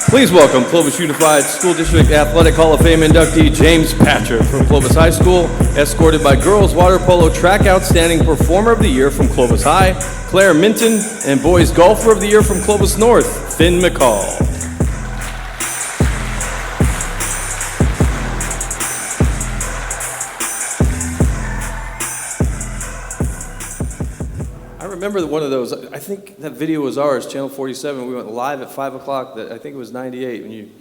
Please welcome Clovis Unified School District Athletic Hall of Fame inductee James Patrick from Clovis High School, escorted by Girls Water Polo Track Outstanding Performer of the Year from Clovis High, Claire Minton, and Boys Golfer of the Year from Clovis North, Finn McCall. I remember one of those. I think that video was ours, Channel 47. We went live at 5 o'clock. I think it was 98 when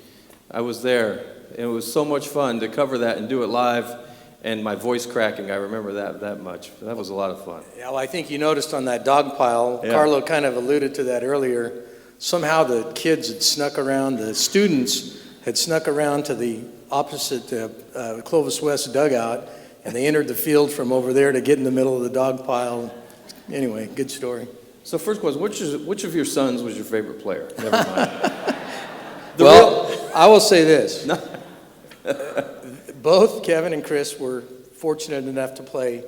I was there. And it was so much fun to cover that and do it live. And my voice cracking, I remember that much. That was a lot of fun. Yeah, well, I think you noticed on that dog pile, yeah. Carlo kind of alluded to that earlier. Somehow the kids had snuck around, the students had snuck around to the opposite Clovis West dugout, and they entered the field from over there to get in the middle of the dog pile. Anyway, good story. So first question, which of your sons was your favorite player? Never mind. I will say this. Both Kevin and Chris were fortunate enough to play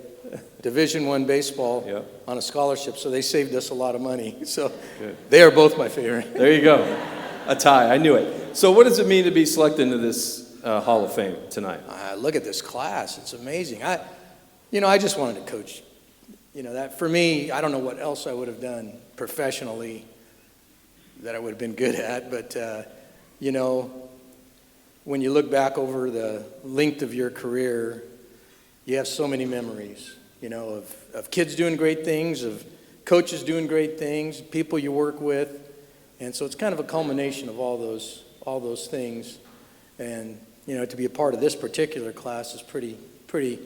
Division I baseball on a scholarship, so they saved us a lot of money. So They are both my favorite. There you go. A tie. I knew it. So what does it mean to be selected into this Hall of Fame tonight? Look at this class. It's amazing. I just wanted to coach. That for me, I don't know what else I would have done professionally that I would have been good at, but, when you look back over the length of your career, you have so many memories, of kids doing great things, of coaches doing great things, people you work with, and so it's kind of a culmination of all those things, and, to be a part of this particular class is pretty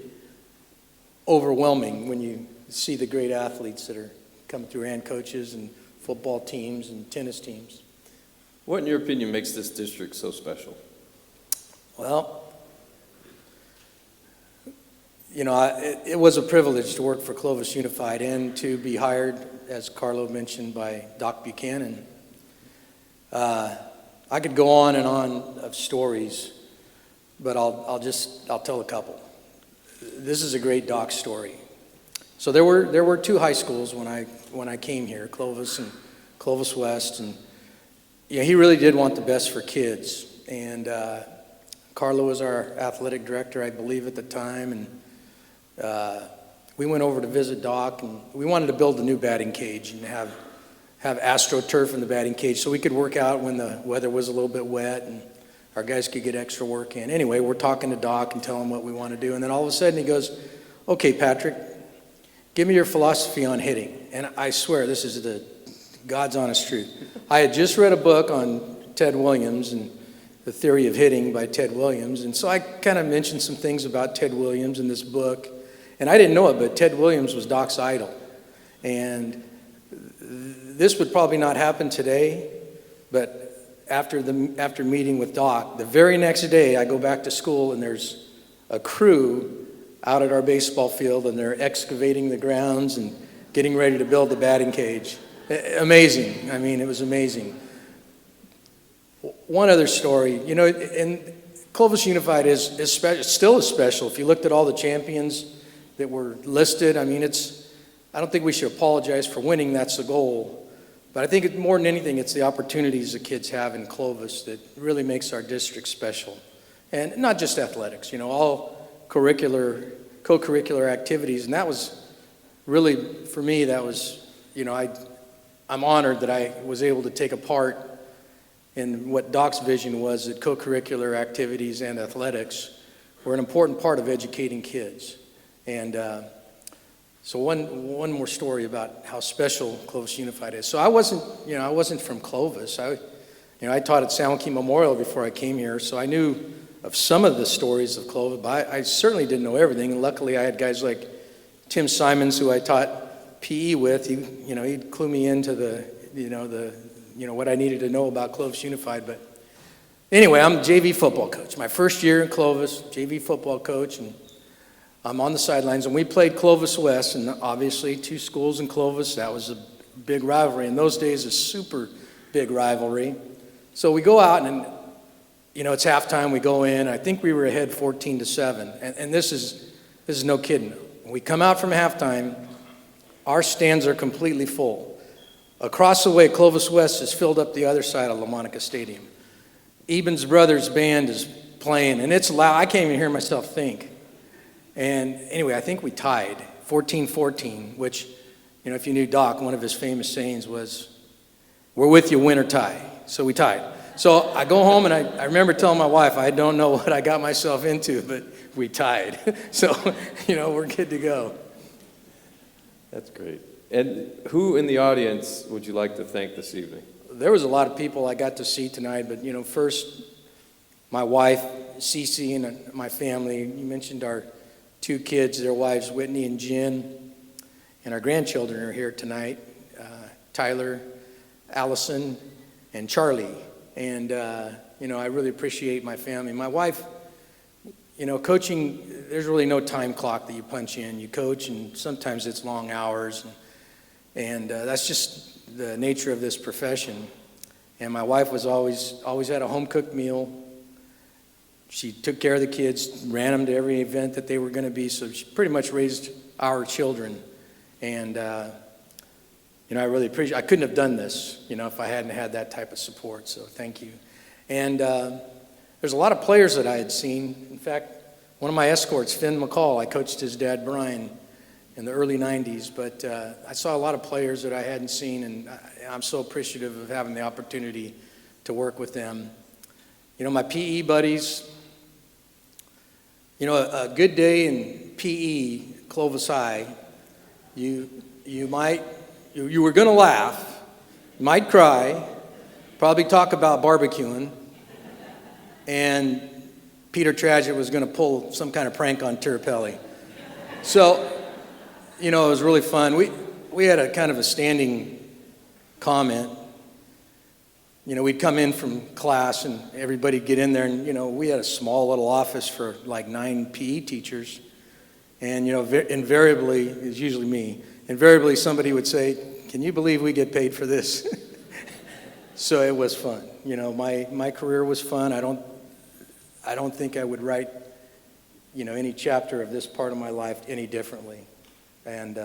overwhelming when you see the great athletes that are coming through, and coaches and football teams and tennis teams. What, in your opinion, makes this district so special? Well, it was a privilege to work for Clovis Unified and to be hired, as Carlo mentioned, by Doc Buchanan. I could go on and on of stories, but I'll tell a couple. This is a great Doc story. So there were two high schools when I came here, Clovis and Clovis West, and he really did want the best for kids. And Carlo was our athletic director, I believe, at the time, and we went over to visit Doc, and we wanted to build a new batting cage and have AstroTurf in the batting cage so we could work out when the weather was a little bit wet and our guys could get extra work in. Anyway, we're talking to Doc and telling him what we want to do, and then all of a sudden he goes, "Okay, Patrick, give me your philosophy on hitting." And I swear, this is the God's honest truth. I had just read a book on Ted Williams and the theory of hitting by Ted Williams. And so I kind of mentioned some things about Ted Williams in this book. And I didn't know it, but Ted Williams was Doc's idol. And this would probably not happen today, but after meeting with Doc, the very next day I go back to school and there's a crew out at our baseball field, and they're excavating the grounds and getting ready to build the batting cage. Amazing. I mean, it was amazing. One other story, and Clovis Unified is special, still is special. If you looked at all the champions that were listed, I mean, I don't think we should apologize for winning. That's the goal. But I think more than anything, it's the opportunities the kids have in Clovis that really makes our district special. And not just athletics, all co-curricular activities, and that was really, for me, that was, I'm honored that I was able to take a part in what Doc's vision was, that co-curricular activities and athletics were an important part of educating kids. And so one more story about how special Clovis Unified is. So I wasn't from Clovis. I taught at San Joaquin Memorial before I came here, so I knew of some of the stories of Clovis, but I certainly didn't know everything. And luckily, I had guys like Tim Simons, who I taught PE with. He'd clue me into what I needed to know about Clovis Unified. But anyway, I'm a JV football coach. My first year in Clovis, JV football coach, and I'm on the sidelines. And we played Clovis West, and obviously 2 schools in Clovis. That was a big rivalry. In those days, a super big rivalry. So we go out, and it's halftime. We go in. I think we were ahead 14-7. And this is no kidding. When we come out from halftime, our stands are completely full. Across the way, Clovis West is filled up the other side of La Monica Stadium. Eben's Brothers Band is playing, and it's loud. I can't even hear myself think. And anyway, I think we tied 14-14, which, if you knew Doc, one of his famous sayings was, "We're with you, win or tie." So we tied. So I go home, and I remember telling my wife, I don't know what I got myself into, but we tied. So, we're good to go. That's great. And who in the audience would you like to thank this evening? There was a lot of people I got to see tonight, but, first, my wife, Cece, and my family. You mentioned our 2 kids, their wives, Whitney and Jen, and our grandchildren are here tonight, Tyler, Allison, and Charlie. And, I really appreciate my family. My wife, coaching, there's really no time clock that you punch in. You coach, and sometimes it's long hours, and that's just the nature of this profession. And my wife was always had a home-cooked meal. She took care of the kids, ran them to every event that they were going to be, so she pretty much raised our children. And, I really appreciate I couldn't have done this, if I hadn't had that type of support, so thank you. And there's a lot of players that I had seen. In fact, one of my escorts, Finn McCall, I coached his dad, Brian, in the early 90s, but I saw a lot of players that I hadn't seen, and I'm so appreciative of having the opportunity to work with them. My PE buddies, a good day in PE, Clovis High, you were going to laugh, you might cry, probably talk about barbecuing, and Peter Tragic was going to pull some kind of prank on Tirapelli. So, it was really fun. We had a kind of a standing comment. We'd come in from class and everybody'd get in there, and, we had a small little office for like 9 PE teachers. And, invariably, it was usually me, invariably somebody would say, "Can you believe we get paid for this?" So it was fun. My career was fun. I don't think I would write, any chapter of this part of my life any differently. And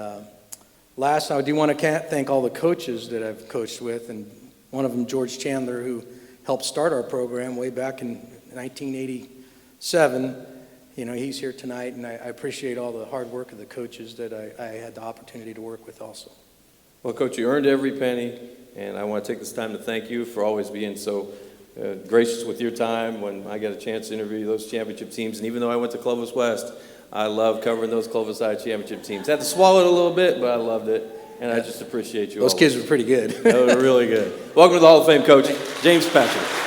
last, I do want to thank all the coaches that I've coached with, and one of them, George Chandler, who helped start our program way back in 1987. He's here tonight, and I appreciate all the hard work of the coaches that I had the opportunity to work with also. Well, Coach, you earned every penny, and I want to take this time to thank you for always being so gracious with your time when I got a chance to interview those championship teams. And even though I went to Clovis West, I love covering those Clovis High championship teams. Had to swallow it a little bit, but I loved it, and I just appreciate you. Those kids were pretty good. They were really good. Welcome to the Hall of Fame, Coach James Patrick.